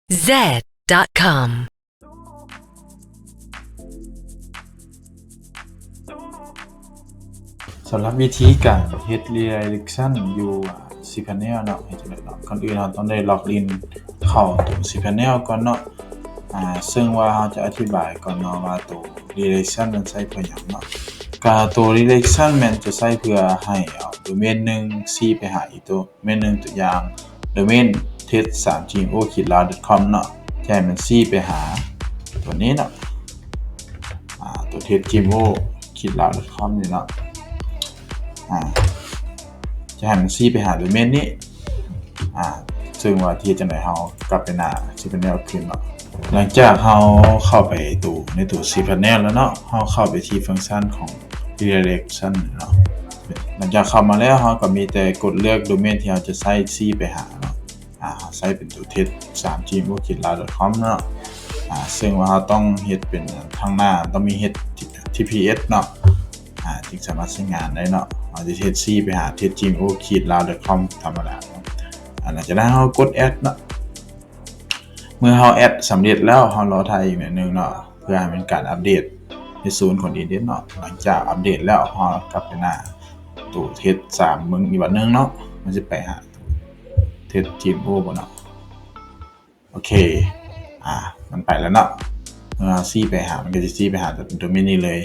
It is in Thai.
z.com สำหรับวิธีการเฮ็ด Redirection อยู่cPanel เนาะเฮ็ดจังได๋เนาะก่อนอื่นเราต้องได้ล็อกอินเข้าตัว cPanel ก่อนเนาะซึ่งว่าเราจะอธิบายก่อนเนาะว่าตัว Redirection มันใช้เพื่อหยังเนาะก็ตัว Redirection มันจะใช้เพื่อให้เอาโดเมนหนึ่งซี้ไปหาอีกตัวเมนหนึ่งตัวอย่างโดเมน test3gmo.com เนาะที่ให้มันซี้ไปหาตัวนี้เนาะตัว test3gmo.com นี่เนาะจะให้มันซี้ไปหาโดเมนนี้ซึ่งว่าที่จังได๋เฮากลับไปหน้า cPanel ขึ้นเนาะหลังจากเฮาเข้าไปในตัว cPanel แล้วเนาะเฮาเข้าไปที่ฟังก์ชันของ Redirection เนาะหลังจากเข้ามาแล้วเฮาก็มีแต่กดเลือกโดเมนที่เฮาจะใช้ซี้ไปหาเนาะใช้เป็นตัว test3gmo.com เนาะซึ่งว่าเฮาต้องเฮ็ดเป็นทางหน้าต้องมี HTTPS เนาะจึงสามารถใช้งานได้เนาะเราจะซี้ไปหา test3gmo.com ธรรมดาเนาะหลังจากนั้นเฮากด add เนาะเมื่อเฮาแอดสำเร็จแล้วเฮารอถ่ายอีกหน่อยนึงเนาะเพื่อให้มันการอัปเดตในศูนย์ของ Index เนาะหลังจากอัปเดตแล้วเฮากลับไปหน้าตัว test3 มึงอีกบัดนึงเนาะมันจะไปหา test3gmo บ่เนาะโอเคมันไปแล้วเนาะเมื่อซี้ไปหามันก็จะซี้ไปหาตัวโดเมนนี้เลย